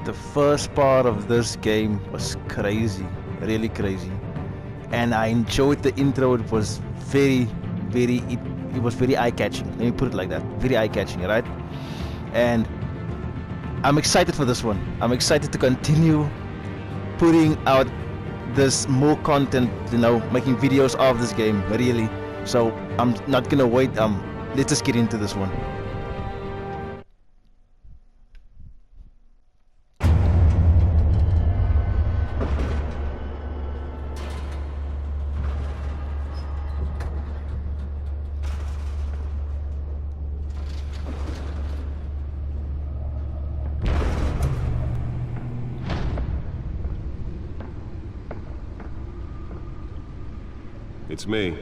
The first part of this game was crazy, really crazy, and I enjoyed the intro. It was it was very eye-catching. Let me put it like that, very eye-catching, right? And I'm excited for this one. I'm excited to continue putting out this more content, making videos of this game, really. So I'm not gonna wait. Let's just get into this one. It's me.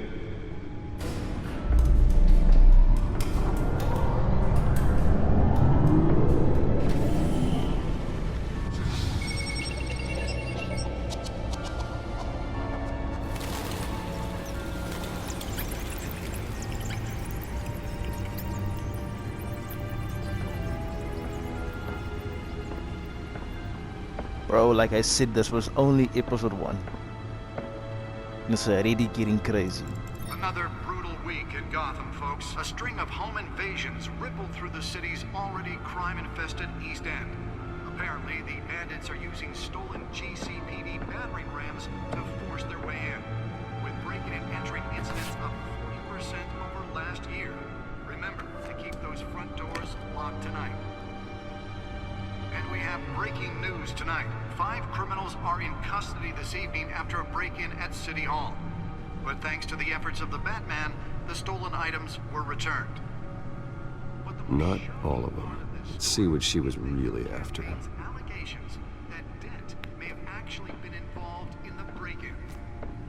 Bro, like I said, this was only episode 1. It's already getting crazy. Another brutal week in Gotham, folks. A string of home invasions rippled through the city's already crime-infested East End. Apparently, the bandits are using stolen GCPD battering rams to force their way in, with breaking and entering incidents up 40% over last year. Remember to keep those front doors locked tonight. And we have breaking news tonight. 5 criminals are in custody this evening after a break-in at City Hall. But thanks to the efforts of the Batman, the stolen items were returned. Not all of them. Let's see what she was really after. Allegations that Dent may have actually been involved in the break-in.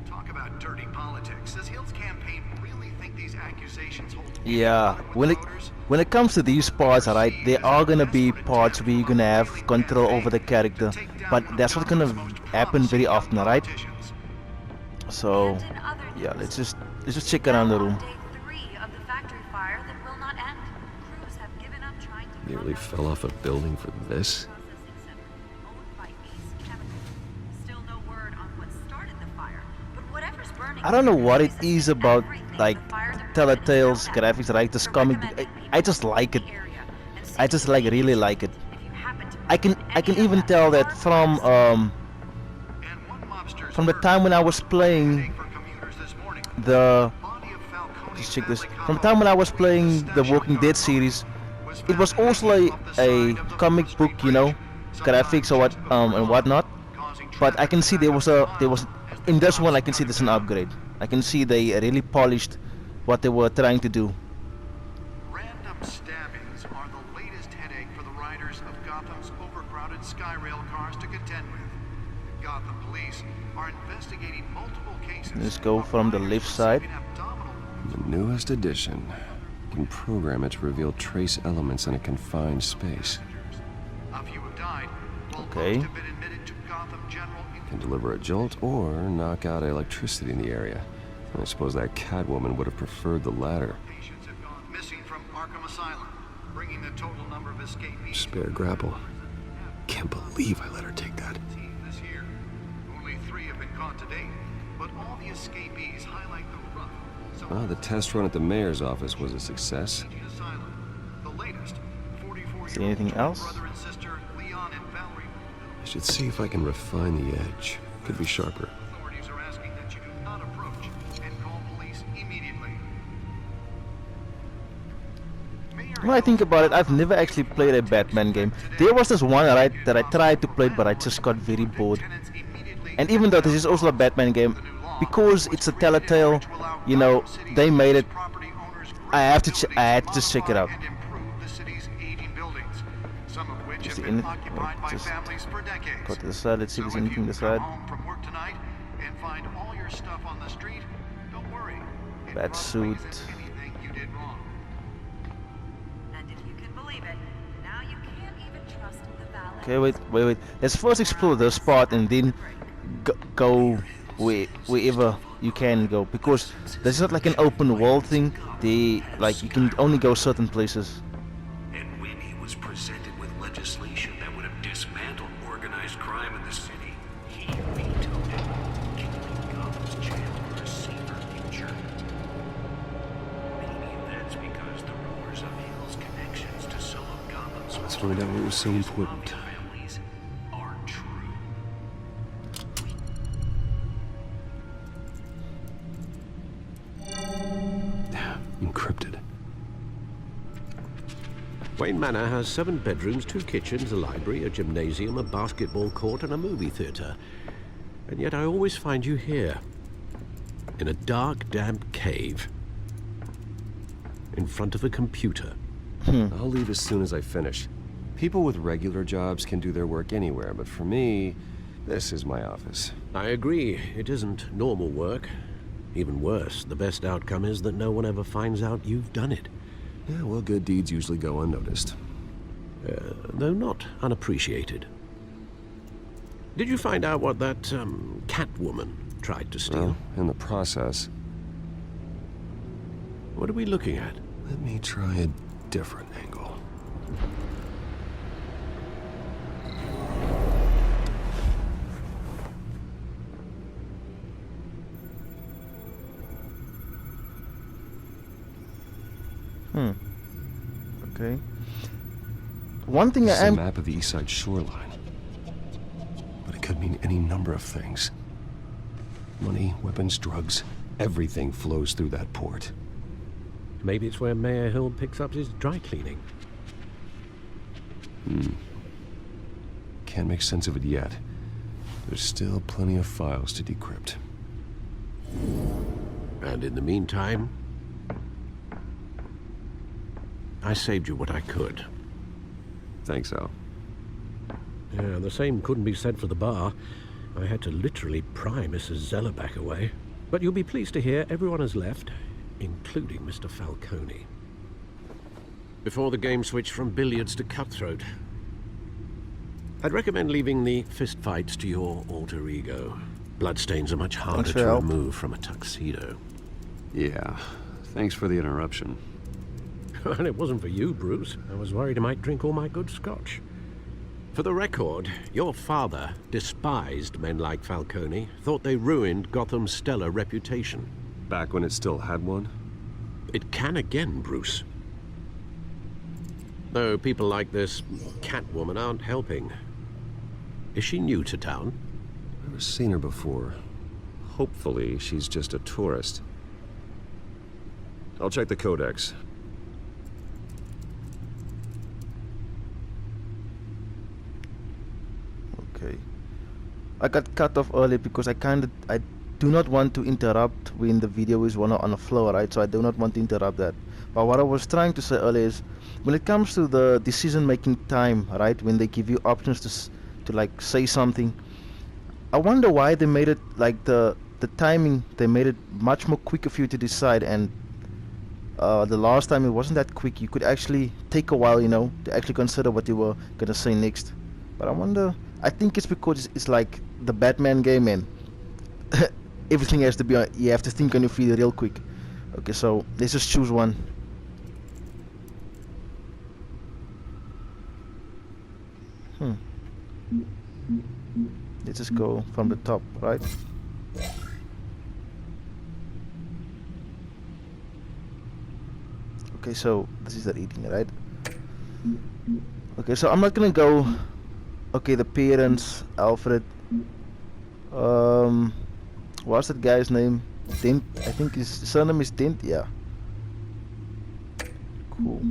Talk about dirty politics. Does Hill's campaign really think these accusations hold? Yeah, when it comes to these parts, right, there are gonna be parts where you're gonna have control over the character, but that's not gonna happen very often, right? So yeah, let's just check around the room. Nearly fell off a building for this? I don't know what it is about, like, Telltale's graphics, right? This comic, I just like it. I just really like it. I can even tell that from the time when I was playing just check this. From the time when I was playing the Walking Dead series, it was also a comic book, graphics or what and whatnot. But I can see there was in this one I can see there's an upgrade. I can see they really polished what they were trying to do. Random stabbings are the latest headache for the riders of Gotham's overcrowded Skyrail cars to contend with. Gotham police are investigating multiple cases. Let's go from the left side. The newest edition can program it to reveal trace elements in a confined space. A few have died, while Okay. most have been admitted to Gotham General. Can deliver a jolt or knock out electricity in the area. And I suppose that Catwoman would have preferred the latter. Patients have gone missing from Arkham Asylum, bringing the total number of escapees. Spare grapple. Can't believe I let her take that. This year. Only 3 have been caught to date, but all the escapees highlight the rough. The test run at the mayor's office was a success. Asylum. The latest, 44-year-old See anything else? brother and sister Leon and Valerie. I should see if I can refine the edge. Could be sharper. Authorities are asking that you do not approach and call police immediately. When I think about it, I've never actually played a Batman game. There was this one, right, that I tried to play, but I just got very bored. And even though this is also a Batman game, because it's a Telltale, they made it. I had to just check it out. Is there anything? Wait, just go to the side. Let's see if there's anything on the side. Bat suit. Okay, wait. Let's first explore this part and then go wherever you can go, because this is not like an open world thing. You can only go certain places. And when he was presented with legislation that would have dismantled organized crime in the city. He vetoed it, killing Gotham's chance for a safer future. Maybe that's because the rumors of Hill's connections to some of Gotham's Let's find out what was so important. families are true. Encrypted. Wayne Manor has 7 bedrooms, 2 kitchens, a library, a gymnasium, a basketball court, and a movie theater. And yet I always find you here, in a dark, damp cave, in front of a computer. I'll leave as soon as I finish. People with regular jobs can do their work anywhere, but for me, this is my office. I agree, it isn't normal work. Even worse, the best outcome is that no one ever finds out you've done it. Yeah, well, good deeds usually go unnoticed. Though not unappreciated. Did you find out what that, Catwoman tried to steal? Well, in the process, What are we looking at? let me try a different angle. Okay. One thing This is I a am... map of the east side shoreline. But it could mean any number of things. Money, weapons, drugs, everything flows through that port. Maybe it's where Mayor Hill picks up his dry cleaning. Can't make sense of it yet. There's still plenty of files to decrypt. And in the meantime, I saved you what I could. Thanks, Al. Yeah, the same couldn't be said for the bar. I had to literally pry Mrs. Zellerback away. But you'll be pleased to hear everyone has left, including Mr. Falcone. Before the game switched from billiards to cutthroat. I'd recommend leaving the fistfights to your alter ego. Bloodstains are much harder Thanks for to your help. remove from a tuxedo. Yeah, thanks for the interruption. And it wasn't for you, Bruce. I was worried I might drink all my good scotch. For the record, your father despised men like Falcone, thought they ruined Gotham's stellar reputation. Back when it still had one? It can again, Bruce. Though people like this Catwoman aren't helping. Is she new to town? Never seen her before. Hopefully, she's just a tourist. I'll check the codex. Okay. I got cut off early because I do not want to interrupt when the video is on the floor, right? So I do not want to interrupt that. But what I was trying to say earlier is, when it comes to the decision-making time, right? When they give you options to like say something, I wonder why they made it like the timing. They made it much more quicker for you to decide, and the last time it wasn't that quick. You could actually take a while, to actually consider what you were gonna say next. But I wonder. I think it's because it's like the Batman game, and everything has to be. You have to think on your feet real quick. Okay, so let's just choose one. Let's just go from the top, right? Okay, so this is the reading, right? Okay, so I'm not gonna go. Okay, the parents, Alfred. What's that guy's name? Dent. I think his surname is Dent. Yeah. Cool.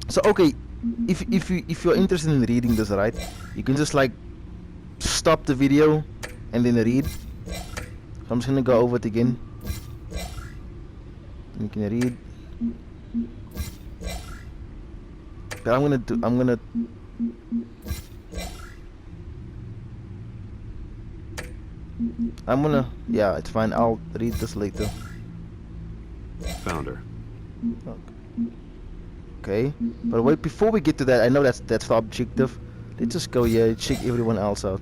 So okay, if you're interested in reading this, right, you can just like stop the video and then read. So I'm just gonna go over it again. You can read. But yeah, it's fine. I'll read this later. Found her. Okay, but wait, before we get to that, I know that's the objective. Let's just go here and check everyone else out.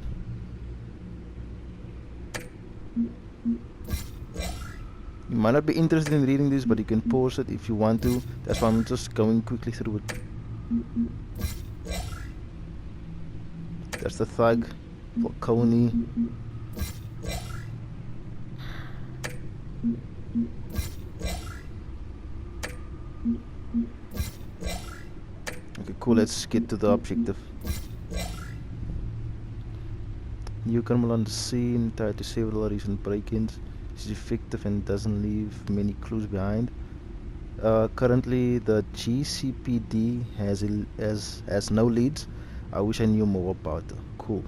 You might not be interested in reading this, but you can pause it if you want to. That's why I'm just going quickly through it. That's the thug. Falcone. Okay, cool. Let's get to the objective. New criminal on the scene, tried to several recent break-ins. She's effective and doesn't leave many clues behind. Currently, the GCPD has no leads. I wish I knew more about her. Cool.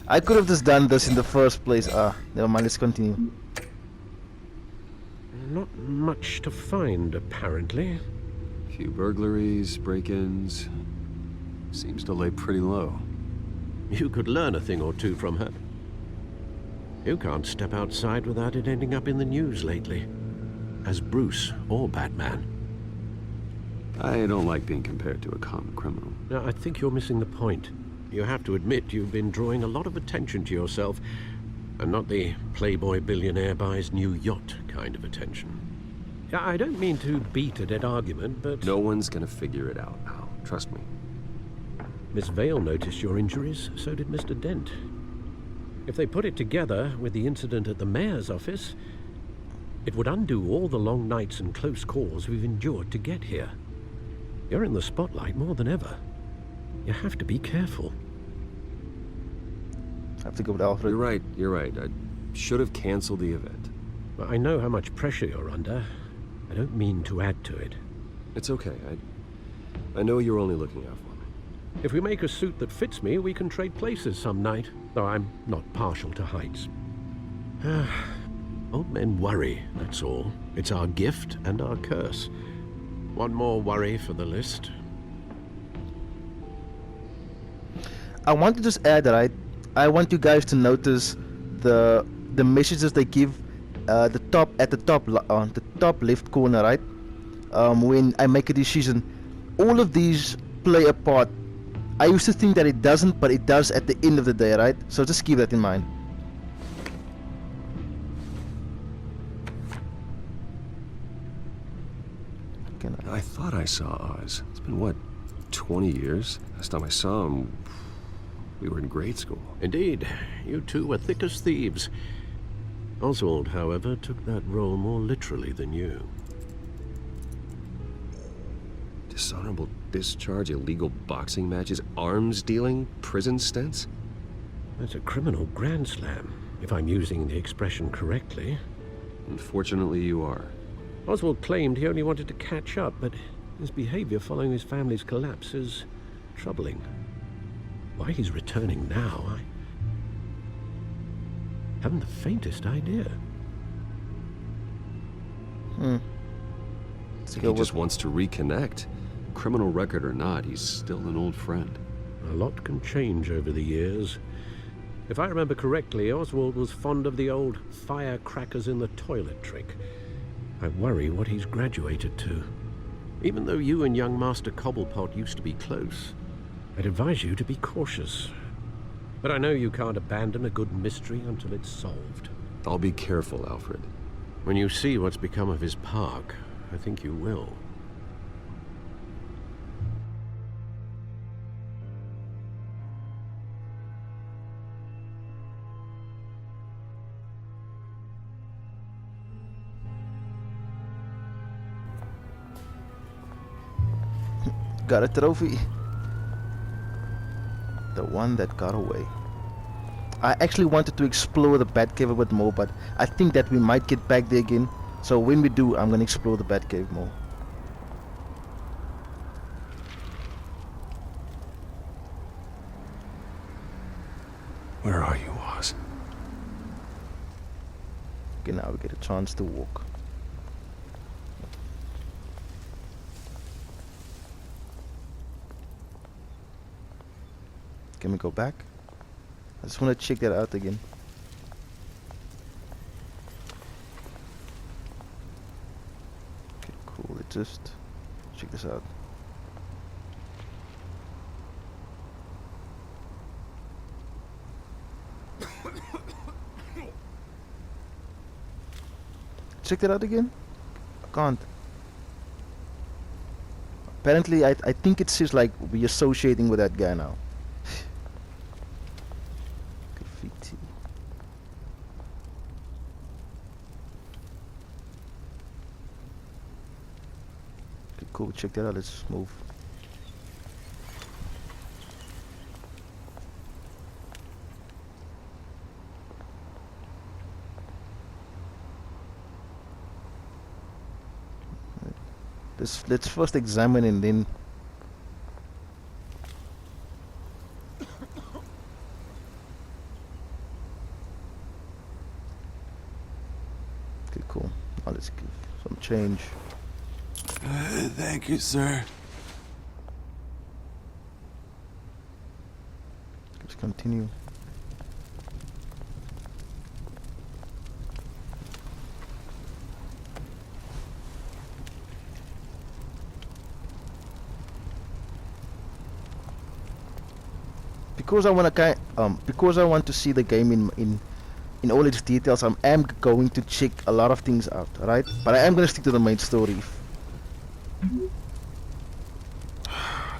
I could have just done this in the first place. Never mind. Let's continue. Not much to find, apparently. Few burglaries, break-ins. Seems to lay pretty low. You could learn a thing or two from her. You can't step outside without it ending up in the news lately. As Bruce or Batman. I don't like being compared to a common criminal. Now, I think you're missing the point. You have to admit you've been drawing a lot of attention to yourself, and not the playboy billionaire buys new yacht kind of attention. I don't mean to beat a dead argument, but... No one's gonna figure it out, Al. Trust me. Miss Vale noticed your injuries, so did Mr. Dent. If they put it together with the incident at the mayor's office, it would undo all the long nights and close calls we've endured to get here. You're in the spotlight more than ever. You have to be careful. I have to go with Alfred. You're right. I should have canceled the event. Well, I know how much pressure you're under. I don't mean to add to it. It's okay. I know you're only looking out for me. If we make a suit that fits me, we can trade places some night, though I'm not partial to heights. Old men worry, that's all. It's our gift and our curse. One more worry for the list. I want to just add, right? I want you guys to notice the messages they give on the top left corner, right? When I make a decision, all of these play a part. I used to think that it doesn't, but it does at the end of the day, right? So just keep that in mind. I thought I saw Oz. It's been, what, 20 years? Last time I saw him, we were in grade school. Indeed, you two were thick as thieves. Oswald, however, took that role more literally than you. Dishonorable discharge, illegal boxing matches, arms dealing, prison stints? That's a criminal grand slam, if I'm using the expression correctly. Unfortunately, you are. Oswald claimed he only wanted to catch up, but his behavior following his family's collapse is troubling. Why he's returning now, I haven't the faintest idea. I think he just wants to reconnect. Criminal record or not, he's still an old friend. A lot can change over the years. If I remember correctly, Oswald was fond of the old firecrackers in the toilet trick. I worry what he's graduated to. Even though you and young Master Cobblepot used to be close, I'd advise you to be cautious. But I know you can't abandon a good mystery until it's solved. I'll be careful, Alfred. When you see what's become of his park, I think you will. Got a trophy. The one that got away. I actually wanted to explore the Batcave a bit more, but I think that we might get back there again. So when we do, I'm gonna explore the Batcave more. Where are you, Oz? Okay, now we get a chance to walk. Can we go back? I just want to check that out again. Okay, cool. Let's just check this out. Check that out again? I can't. Apparently, I think it says like we associating with that guy now. Graffiti. Okay, cool. Check that out. Let's move. Let's first examine and then. Okay, cool. Now let's give some change. Thank you, sir. Let's continue. Because I want to see the game in all its details, I am going to check a lot of things out, right? But I am going to stick to the main story.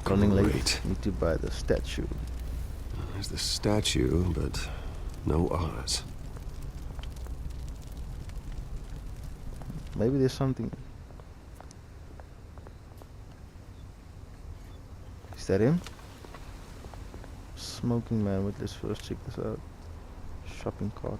Running late. Need to buy the statue. There's the statue, but no Oz. Maybe there's something. Is that him? Smoking man. Wait, let's first check this out. Shopping cart.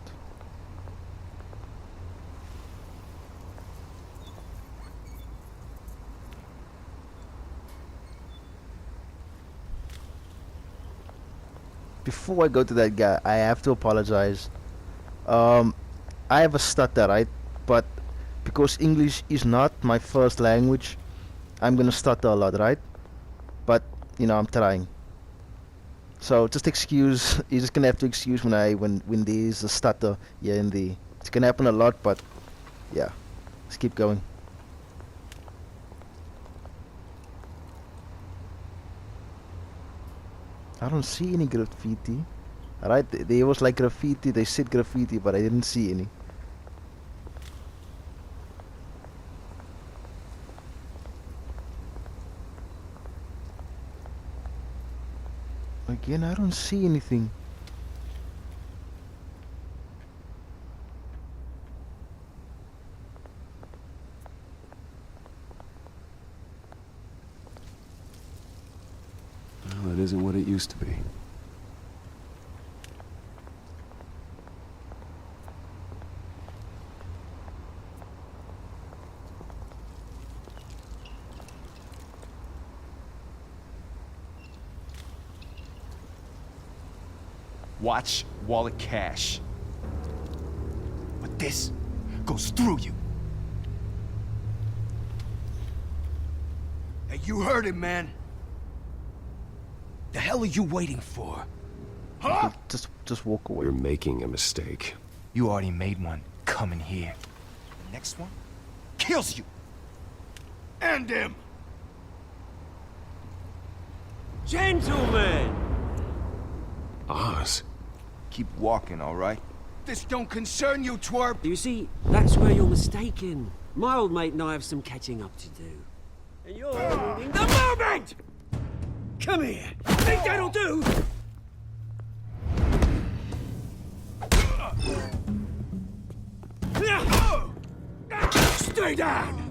Before I go to that guy, I have to apologize. I have a stutter, right? But because English is not my first language, I'm gonna stutter a lot, right? But you know, I'm trying. So just excuse. You're just gonna have to excuse when there's a stutter here and there. It's gonna happen a lot, but yeah, let's keep going. I don't see any graffiti. Alright, there was like graffiti. They said graffiti, but I didn't see any. Again, I don't see anything. Well, it isn't what it used to be. Watch wallet cash. But this goes through you. Hey, you heard him, man. The hell are you waiting for? Huh? Okay, just walk away. You're making a mistake. You already made one coming here. The next one kills you. And him. Gentlemen! Oz. Keep walking, all right? This don't concern you, twerp. You see, that's where you're mistaken. My old mate and I have some catching up to do. And you're ruining the moment! Come here! Think that'll do? Stay down!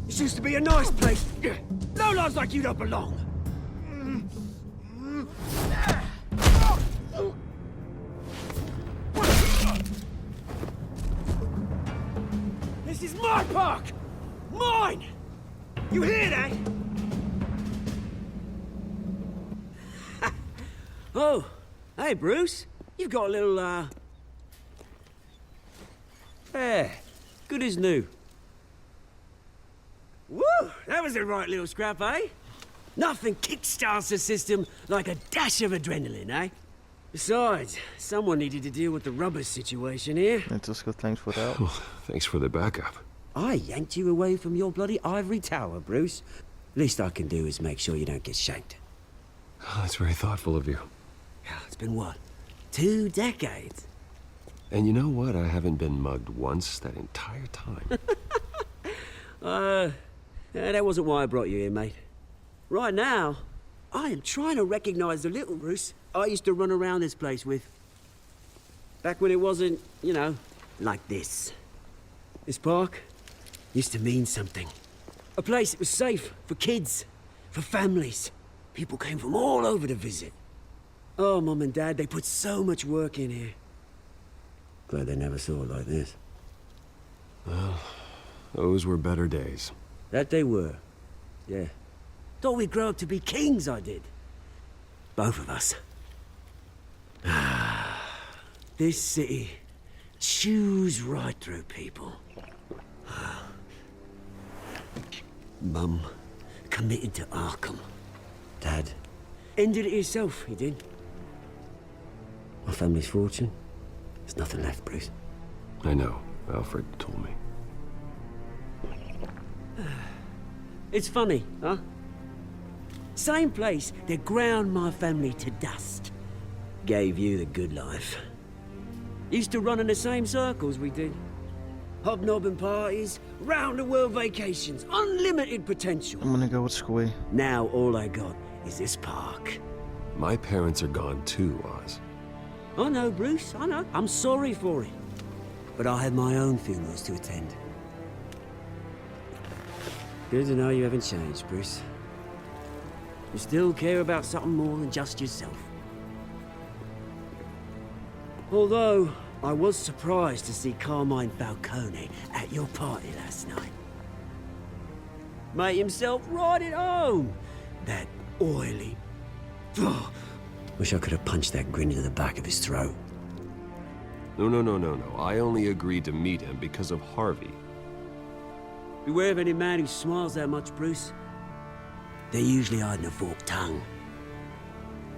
This used to be a nice place. No lives like you don't belong. This is my park! Mine! You hear that? Oh, hey Bruce. You've got a little, Yeah, good as new. Woo! That was a right little scrap, eh? Nothing kickstarts the system like a dash of adrenaline, eh? Besides, someone needed to deal with the rubber situation here. And just go, thanks for that. Oh, thanks for the backup. I yanked you away from your bloody ivory tower, Bruce. Least I can do is make sure you don't get shanked. Oh, that's very thoughtful of you. It's been what? 2 decades. And you know what? I haven't been mugged once that entire time. That wasn't why I brought you here, mate. Right now, I am trying to recognize the little Bruce I used to run around this place with. Back when it wasn't, you know, like this. This park used to mean something. A place that was safe for kids, for families. People came from all over to visit. Oh, Mum and Dad, they put so much work in here. Glad they never saw it like this. Well, those were better days. That they were. Yeah. Thought we'd grow up to be kings, I did. Both of us. This city chews right through people. Mum committed to Arkham. Dad ended it himself, he did. My family's fortune, there's nothing left, Bruce. I know. Alfred told me. It's funny, huh? Same place that ground my family to dust. Gave you the good life. Used to run in the same circles we did. Hobnobbing parties, round-the-world vacations, unlimited potential. I'm gonna go with Squee. Now all I got is this park. My parents are gone too, Oz. I know, Bruce, I know. I'm sorry for it. But I have my own funerals to attend. Good to know you haven't changed, Bruce. You still care about something more than just yourself. Although, I was surprised to see Carmine Falcone at your party last night. Made himself right at home. That oily... Oh, wish I could have punched that grin into the back of his throat. No. I only agreed to meet him because of Harvey. Beware of any man who smiles that much, Bruce. They're usually hiding a forked tongue.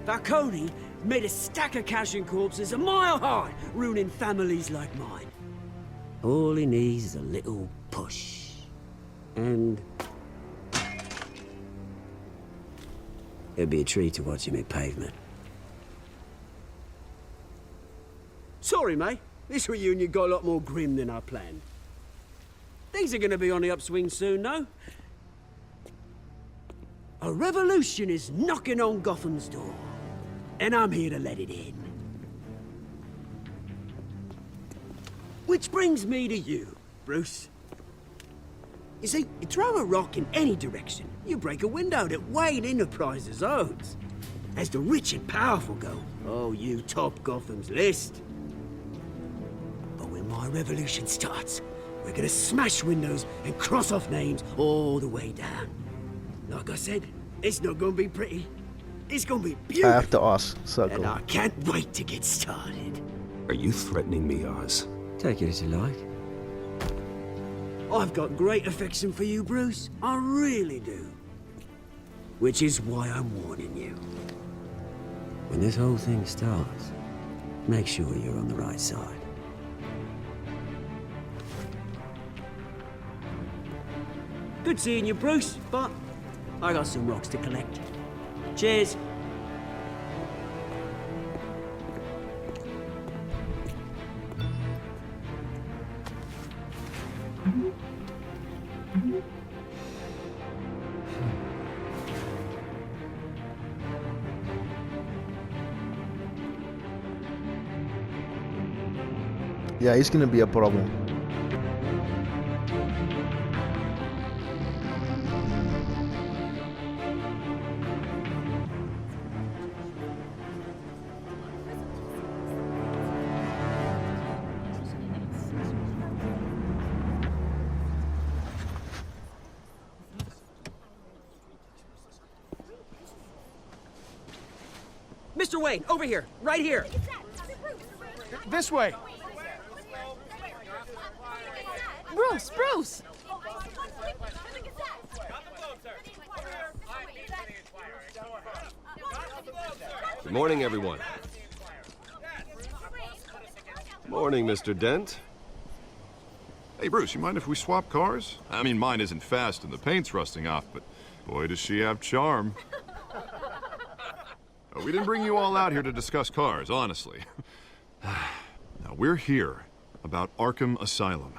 Falcone made a stack of cash and corpses a mile high, ruining families like mine. All he needs is a little push. And... it'd be a treat to watch him hit pavement. Sorry, mate. This reunion got a lot more grim than I planned. Things are gonna be on the upswing soon, though. A revolution is knocking on Gotham's door. And I'm here to let it in. Which brings me to you, Bruce. You see, you throw a rock in any direction, you break a window that Wayne Enterprises owns. As the rich and powerful go, oh, you top Gotham's list. But when my revolution starts, we're gonna smash windows and cross off names all the way down. Like I said, it's not gonna be pretty. It's gonna be beautiful. I have to ask, And Circle. I can't wait to get started. Are you threatening me, Oz? Take it as you like. I've got great affection for you, Bruce. I really do. Which is why I'm warning you. When this whole thing starts, make sure you're on the right side. Good seeing you, Bruce, but I got some rocks to collect. Cheers. Yeah, he's gonna be a problem. Mr. Wayne, over here, right here. This way. Bruce! Good morning, everyone. Morning, Mr. Dent. Hey, Bruce, you mind if we swap cars? I mean, mine isn't fast and the paint's rusting off, but boy, does she have charm. We didn't bring you all out here to discuss cars, honestly. Now, we're here about Arkham Asylum.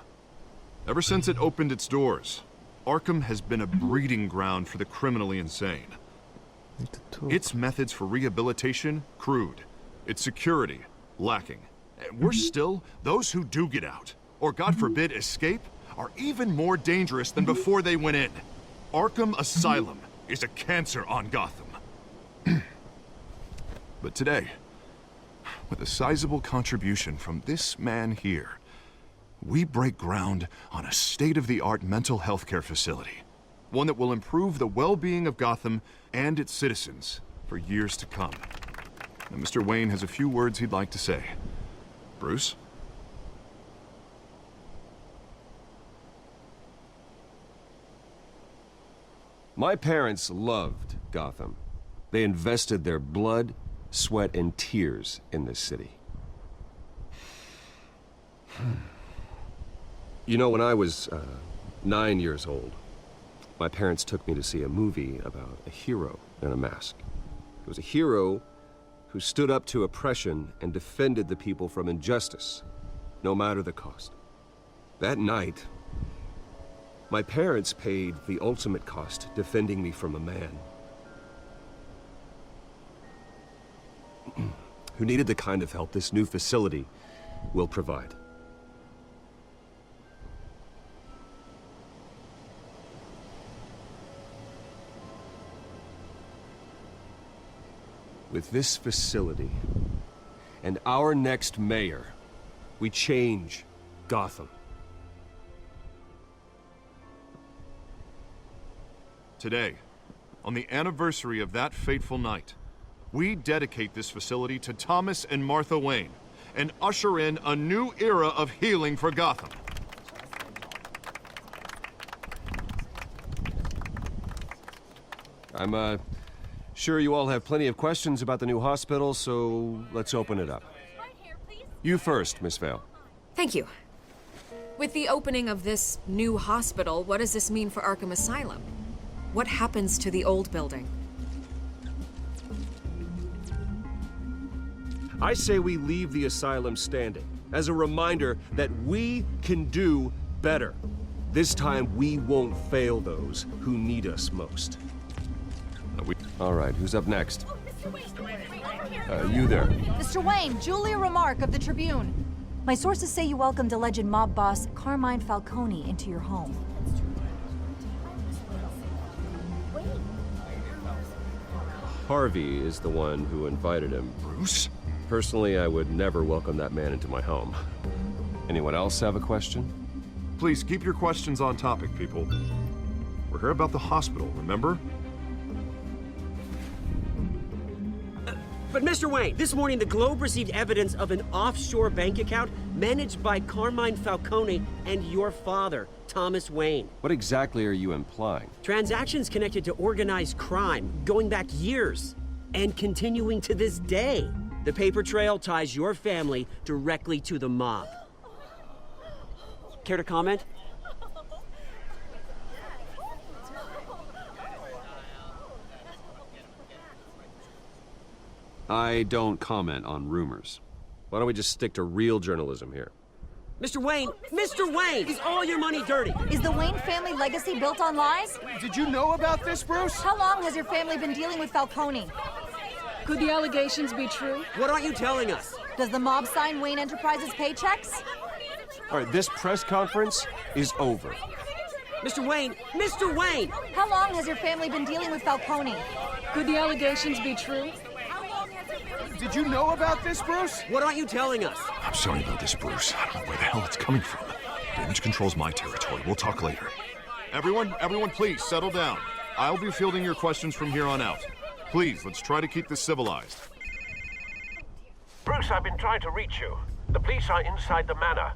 Ever since it opened its doors, Arkham has been a breeding ground for the criminally insane. Its methods for rehabilitation, crude. Its security, lacking. And worse still, those who do get out, or God forbid escape, are even more dangerous than before they went in. Arkham Asylum is a cancer on Gotham. But today, with a sizable contribution from this man here, we break ground on a state-of-the-art mental health care facility. One that will improve the well-being of Gotham and its citizens for years to come. And Mr. Wayne has a few words he'd like to say. Bruce? My parents loved Gotham. They invested their blood, sweat, and tears in this city. You know, when I was 9 years old, my parents took me to see a movie about a hero in a mask. It was a hero who stood up to oppression and defended the people from injustice, no matter the cost. That night, my parents paid the ultimate cost defending me from a man who needed the kind of help this new facility will provide. With this facility and our next mayor, we change Gotham. Today, on the anniversary of that fateful night, we dedicate this facility to Thomas and Martha Wayne and usher in a new era of healing for Gotham. I'm sure you all have plenty of questions about the new hospital, so let's open it up. You first, Miss Vale. Thank you. With the opening of this new hospital, what does this mean for Arkham Asylum? What happens to the old building? I say we leave the asylum standing as a reminder that we can do better. This time we won't fail those who need us most. All right, who's up next? You there. Mr. Wayne, Julia Remark of the Tribune. My sources say you welcomed alleged mob boss Carmine Falcone into your home. Harvey is the one who invited him. Bruce? Personally, I would never welcome that man into my home. Anyone else have a question? Please keep your questions on topic, people. We're here about the hospital, remember? But Mr. Wayne, this morning the Globe received evidence of an offshore bank account managed by Carmine Falcone and your father, Thomas Wayne. What exactly are you implying? Transactions connected to organized crime, going back years, and continuing to this day. The paper trail ties your family directly to the mob. Care to comment? I don't comment on rumors. Why don't we just stick to real journalism here? Mr. Wayne, is all your money dirty? Is the Wayne family legacy built on lies? Did you know about this, Bruce? How long has your family been dealing with Falcone? Could the allegations be true? What aren't you telling us? Does the mob sign Wayne Enterprises paychecks? All right, this press conference is over. Mr. Wayne! How long has your family been dealing with Falcone? Could the allegations be true? Did you know about this, Bruce? What aren't you telling us? I'm sorry about this, Bruce. I don't know where the hell it's coming from. Damage control's my territory. We'll talk later. Everyone, please, settle down. I'll be fielding your questions from here on out. Please, let's try to keep this civilized. Bruce, I've been trying to reach you. The police are inside the manor.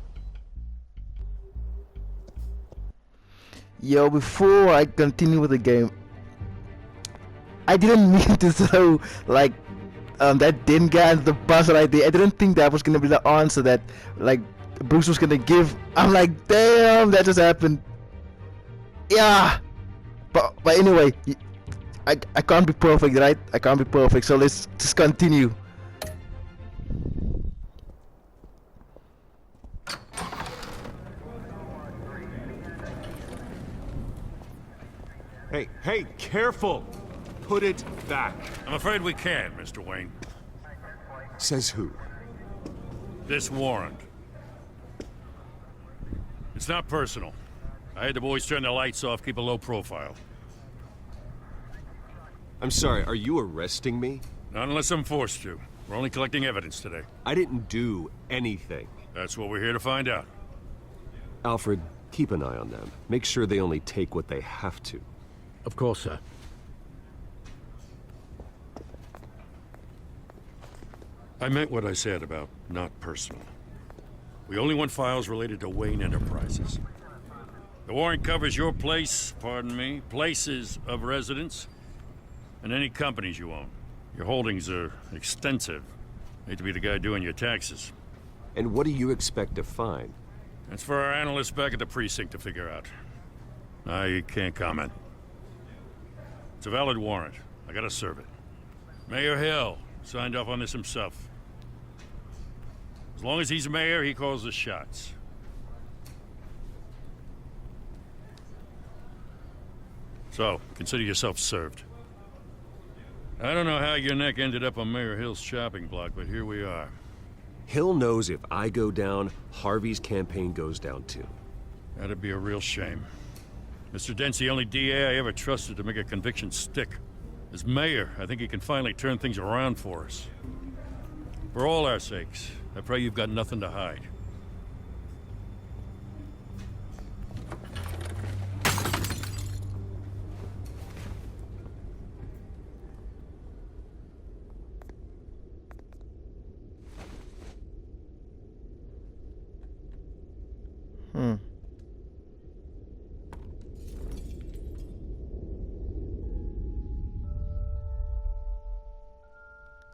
Yo, before I continue with the game, I didn't mean to throw, like, that Den guy under the bus right there. I didn't think that was gonna be the answer that, like, Bruce was gonna give. I'm like, damn, that just happened. Yeah. But anyway, I can't be perfect, right? I can't be perfect, so let's just continue. Hey, careful! Put it back. I'm afraid we can't, Mr. Wayne. Says who? This warrant. It's not personal. I had the boys turn the lights off, keep a low profile. I'm sorry, are you arresting me? Not unless I'm forced to. We're only collecting evidence today. I didn't do anything. That's what we're here to find out. Alfred, keep an eye on them. Make sure they only take what they have to. Of course, sir. I meant what I said about not personal. We only want files related to Wayne Enterprises. The warrant covers your place, pardon me, places of residence, and any companies you own. Your holdings are extensive. Hate to be the guy doing your taxes. And what do you expect to find? That's for our analysts back at the precinct to figure out. I can't comment. It's a valid warrant. I gotta serve it. Mayor Hill signed off on this himself. As long as he's mayor, he calls the shots. So, consider yourself served. I don't know how your neck ended up on Mayor Hill's chopping block, but here we are. Hill knows if I go down, Harvey's campaign goes down too. That'd be a real shame. Mr. Dent's the only DA I ever trusted to make a conviction stick. As mayor, I think he can finally turn things around for us. For all our sakes, I pray you've got nothing to hide.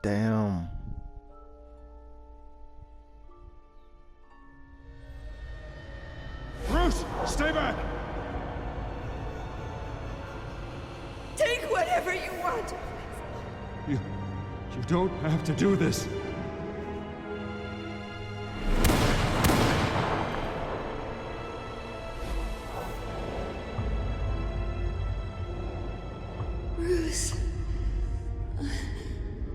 Damn. Bruce, stay back! Take whatever you want. You don't have to do this. Bruce.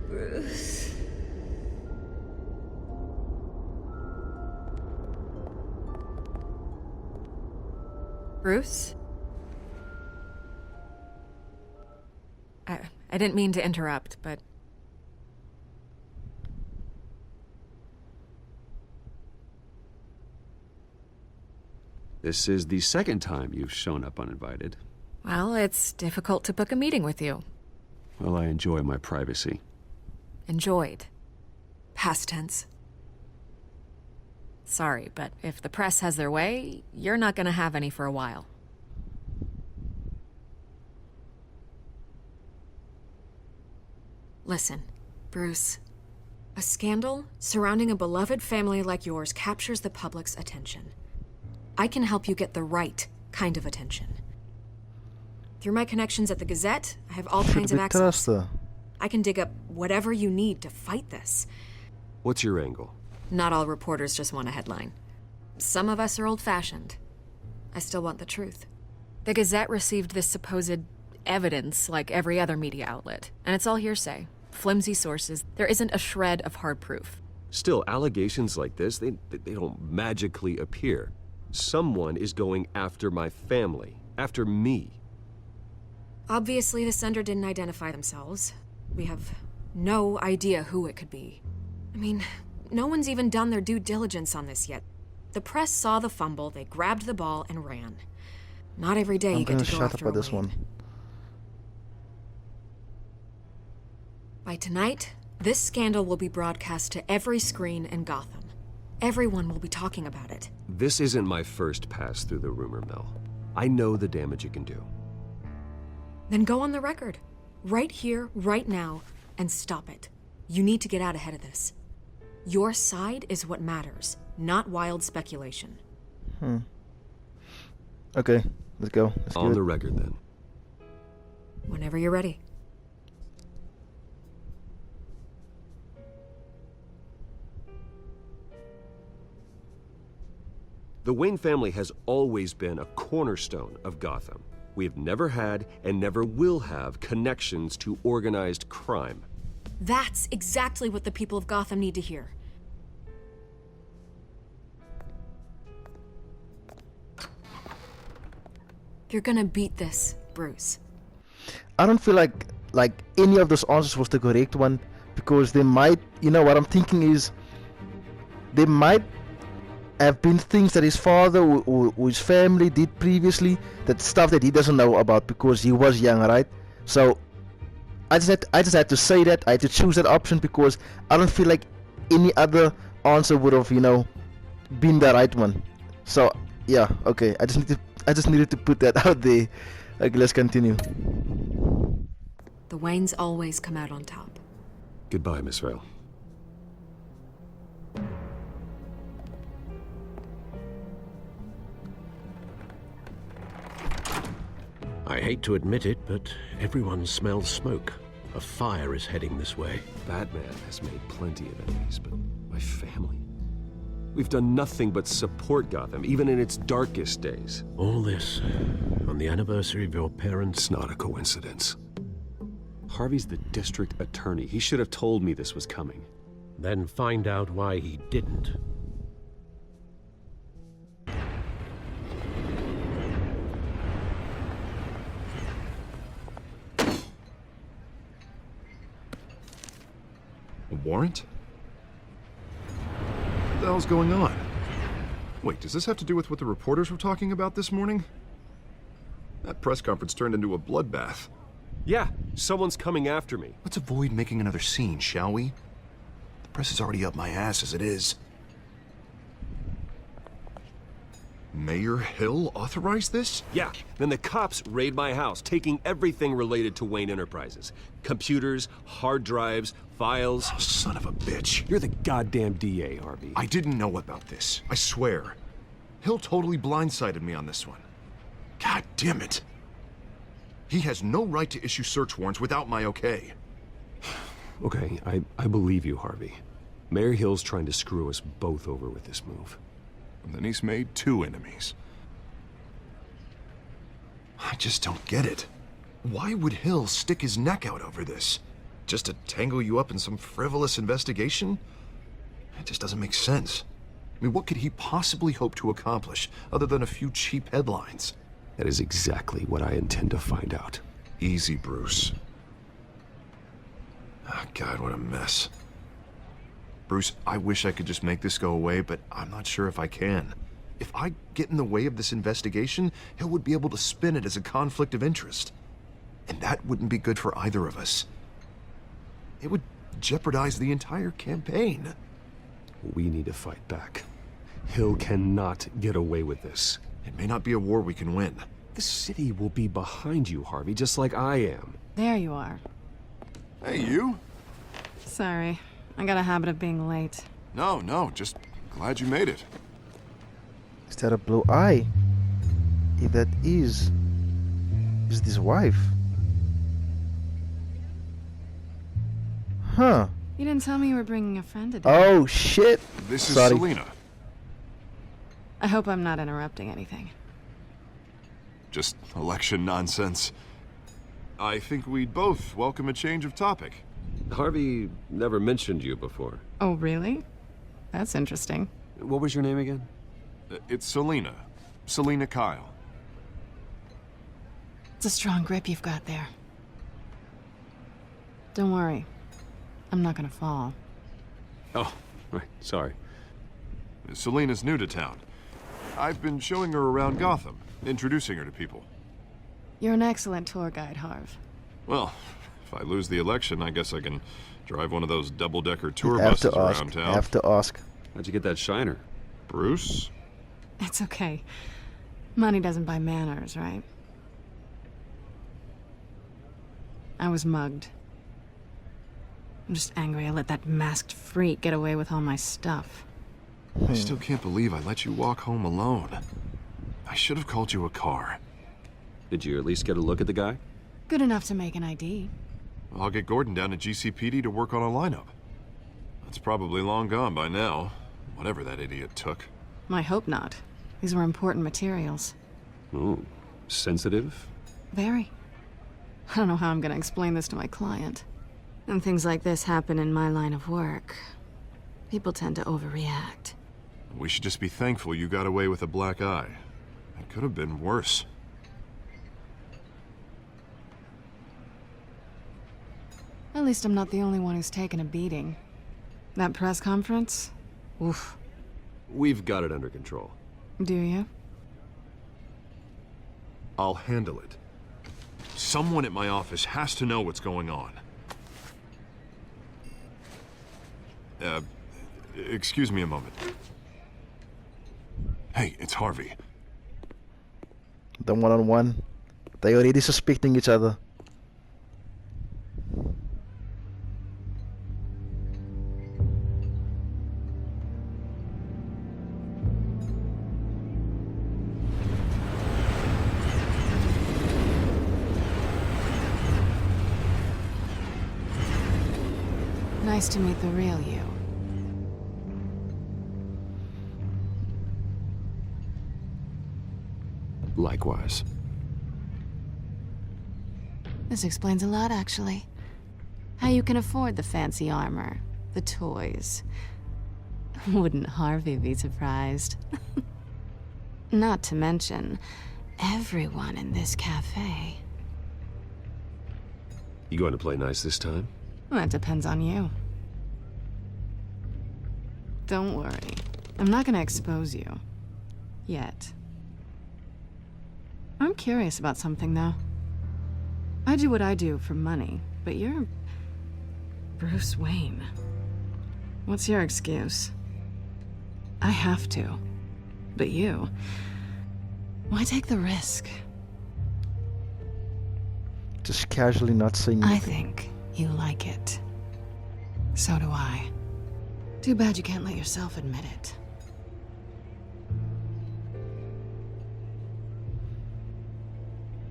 Bruce. Bruce? I didn't mean to interrupt, but... This is the second time you've shown up uninvited. Well, it's difficult to book a meeting with you. Well, I enjoy my privacy. Enjoyed. Past tense. Sorry, but if the press has their way, you're not gonna have any for a while. Listen, Bruce. A scandal surrounding a beloved family like yours captures the public's attention. I can help you get the right kind of attention. Through my connections at the Gazette, I have all kinds of access. I can dig up whatever you need to fight this. What's your angle? Not all reporters just want a headline. Some of us are old-fashioned. I still want the truth. The Gazette received this supposed evidence like every other media outlet, and it's all hearsay. Flimsy sources. There isn't a shred of hard proof. Still, allegations like this, they don't magically appear. Someone is going after my family, after me. Obviously, the sender didn't identify themselves. We have no idea who it could be. I mean, no one's even done their due diligence on this yet. The press saw the fumble, they grabbed the ball and ran. Not every day you get to go after a this one. By tonight, this scandal will be broadcast to every screen in Gotham. Everyone will be talking about it. This isn't my first pass through the rumor mill. I know the damage it can do. Then go on the record. Right here, right now, and stop it. You need to get out ahead of this. Your side is what matters, not wild speculation. Okay, let's go. On the record, then. Whenever you're ready. The Wayne family has always been a cornerstone of Gotham. We have never had and never will have connections to organized crime. That's exactly what the people of Gotham need to hear. You're gonna beat this, Bruce. I don't feel like any of those answers was the correct one, because they might, you know, what I'm thinking is there might have been things that his father or his family did previously, that stuff that he doesn't know about because he was young, right? So I just had to say that. I had to choose that option because I don't feel like any other answer would have, you know, been the right one. So yeah, okay. I just needed to put that out there. Okay, let's continue. The Waynes always come out on top. Goodbye, Miss Vale. I hate to admit it, but everyone smells smoke. A fire is heading this way. Batman has made plenty of enemies, but my family? We've done nothing but support Gotham, even in its darkest days. All this on the anniversary of your parents'... It's not a coincidence. Harvey's the district attorney. He should have told me this was coming. Then find out why he didn't. A warrant? What the hell's going on? Wait, does this have to do with what the reporters were talking about this morning? That press conference turned into a bloodbath. Yeah, someone's coming after me. Let's avoid making another scene, shall we? The press is already up my ass as it is. Mayor Hill authorized this? Yeah, then the cops raid my house, taking everything related to Wayne Enterprises. Computers, hard drives, files. Oh, son of a bitch. You're the goddamn DA, Harvey. I didn't know about this. I swear. Hill totally blindsided me on this one. God damn it. He has no right to issue search warrants without my okay. Okay, I believe you, Harvey. Mayor Hill's trying to screw us both over with this move. And then he's made 2 enemies. I just don't get it. Why would Hill stick his neck out over this? Just to tangle you up in some frivolous investigation? It just doesn't make sense. I mean, what could he possibly hope to accomplish other than a few cheap headlines? That is exactly what I intend to find out. Easy, Bruce. Oh, God, what a mess. Bruce, I wish I could just make this go away, but I'm not sure if I can. If I get in the way of this investigation, Hill would be able to spin it as a conflict of interest. And that wouldn't be good for either of us. It would jeopardize the entire campaign. We need to fight back. Hill cannot get away with this. It may not be a war we can win. The city will be behind you, Harvey, just like I am. There you are. Hey, you? Sorry. I got a habit of being late. No, just glad you made it. Is that a blue eye? If that is this wife? Huh. You didn't tell me you were bringing a friend today. Oh, shit. This is Sorry. Selina. I hope I'm not interrupting anything. Just election nonsense. I think we'd both welcome a change of topic. Harvey never mentioned you before. Oh, really? That's interesting. What was your name again? It's Selina. Selina Kyle. It's a strong grip you've got there. Don't worry. I'm not gonna fall. Oh, right. Sorry. Selina's new to town. I've been showing her around Gotham, introducing her to people. You're an excellent tour guide, Harv. Well, if I lose the election, I guess I can drive one of those double-decker tour buses around town. I have to ask. How'd you get that shiner? Bruce? It's okay. Money doesn't buy manners, right? I was mugged. I'm just angry I let that masked freak get away with all my stuff. I still can't believe I let you walk home alone. I should have called you a car. Did you at least get a look at the guy? Good enough to make an ID. I'll get Gordon down to GCPD to work on a lineup. That's probably long gone by now, whatever that idiot took. I hope not. These were important materials. Ooh, sensitive? Very. I don't know how I'm gonna explain this to my client. And things like this happen in my line of work. People tend to overreact. We should just be thankful you got away with a black eye. It could have been worse. At least I'm not the only one who's taken a beating. That press conference? Oof. We've got it under control. Do you? I'll handle it. Someone at my office has to know what's going on. Excuse me a moment. Hey, it's Harvey. The one-on-one. They already suspecting each other. Nice to meet the real you. Likewise. This explains a lot, actually. How you can afford the fancy armor, the toys. Wouldn't Harvey be surprised? Not to mention, everyone in this cafe. You going to play nice this time? That depends on you. Don't worry. I'm not gonna expose you. Yet. I'm curious about something, though. I do what I do for money, but you're Bruce Wayne. What's your excuse? I have to. But you... why take the risk? Just casually not saying I anything. think you like it. So do I. Too bad you can't let yourself admit it.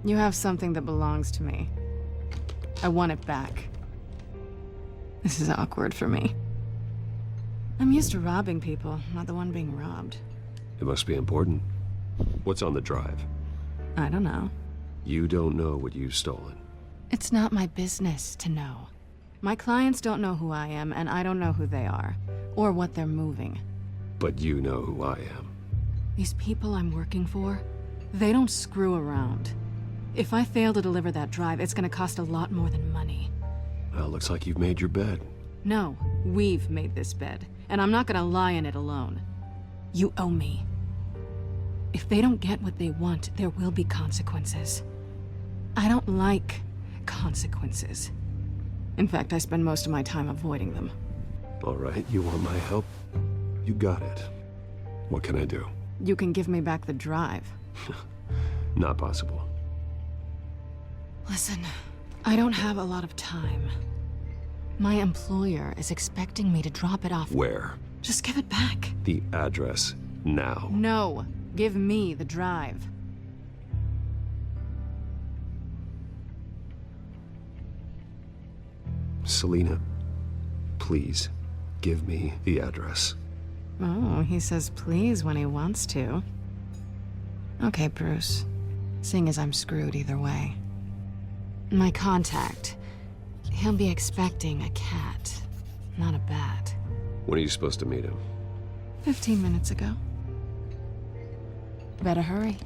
You have something that belongs to me. I want it back. This is awkward for me. I'm used to robbing people, not the one being robbed. It must be important. What's on the drive? I don't know. You don't know what you've stolen. It's not my business to know. My clients don't know who I am, and I don't know who they are, or what they're moving. But you know who I am. These people I'm working for, they don't screw around. If I fail to deliver that drive, it's gonna cost a lot more than money. Well, looks like you've made your bed. No, we've made this bed, and I'm not gonna lie in it alone. You owe me. If they don't get what they want, there will be consequences. I don't like consequences. In fact, I spend most of my time avoiding them. All right, you want my help? You got it. What can I do? You can give me back the drive. Not possible. Listen, I don't have a lot of time. My employer is expecting me to drop it off. Where? Just give it back. The address, now. No, give me the drive. Selina, please, give me the address. Oh, he says please when he wants to. Okay, Bruce. Seeing as I'm screwed either way. My contact. He'll be expecting a cat, not a bat. When are you supposed to meet him? 15 minutes ago. Better hurry.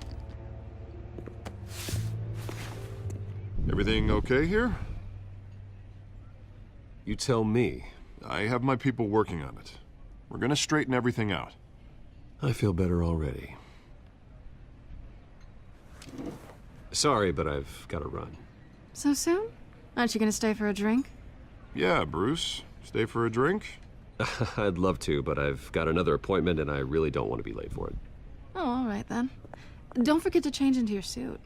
Everything okay here? You tell me. I have my people working on it. We're gonna straighten everything out. I feel better already. Sorry, but I've got to run. So soon? Aren't you gonna stay for a drink? Yeah, Bruce. Stay for a drink? I'd love to, but I've got another appointment and I really don't want to be late for it. Oh, all right then. Don't forget to change into your suit.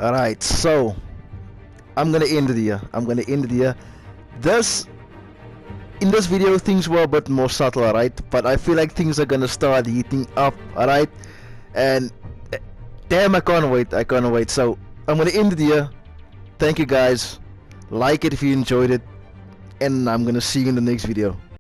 Alright, so I'm gonna end it here. In this video things were a bit more subtle, alright? But I feel like things are gonna start heating up, alright? And damn, I can't wait. I can't wait. So I'm gonna end it here. Thank you guys. Like it if you enjoyed it, and I'm gonna see you in the next video.